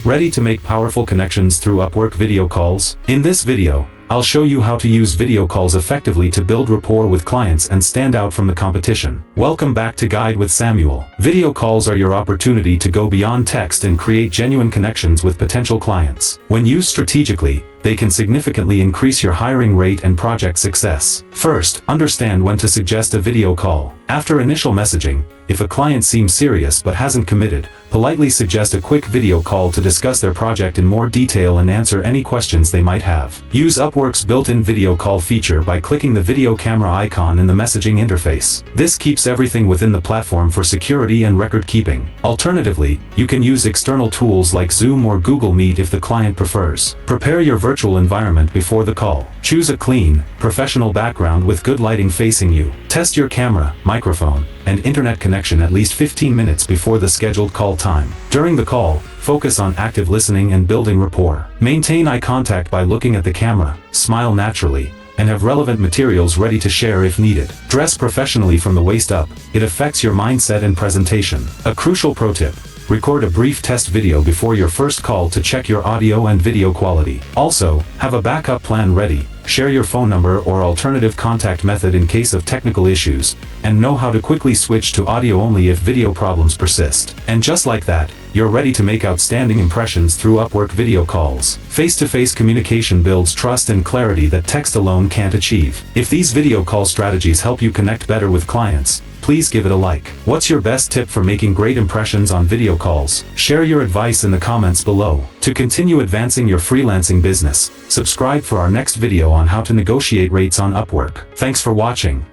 Ready to make powerful connections through Upwork video calls? In this video, I'll show you how to use video calls effectively to build rapport with clients and stand out from the competition. Welcome back to Guide with Samuel. Video calls are your opportunity to go beyond text and create genuine connections with potential clients. When used strategically, they can significantly increase your hiring rate and project success. First, understand when to suggest a video call. After initial messaging, if a client seems serious but hasn't committed, politely suggest a quick video call to discuss their project in more detail and answer any questions they might have. Use Upwork's built-in video call feature by clicking the video camera icon in the messaging interface. This keeps everything within the platform for security and record keeping. Alternatively, you can use external tools like Zoom or Google Meet if the client prefers. Prepare your virtual environment before the call. Choose a clean, professional background with good lighting facing you. Test your camera, microphone, and internet connection at least 15 minutes before the scheduled call time. During the call, focus on active listening and building rapport. Maintain eye contact by looking at the camera, smile naturally, and have relevant materials ready to share if needed. Dress professionally from the waist up. It affects your mindset and presentation. A crucial pro tip: record a brief test video before your first call to check your audio and video quality. Also, have a backup plan ready. Share your phone number or alternative contact method in case of technical issues, and know how to quickly switch to audio only if video problems persist. And just like that, you're ready to make outstanding impressions through Upwork video calls. Face-to-face communication builds trust and clarity that text alone can't achieve. If these video call strategies help you connect better with clients, please give it a like. What's your best tip for making great impressions on video calls? Share your advice in the comments below. To continue advancing your freelancing business, subscribe for our next video on how to negotiate rates on Upwork. Thanks for watching.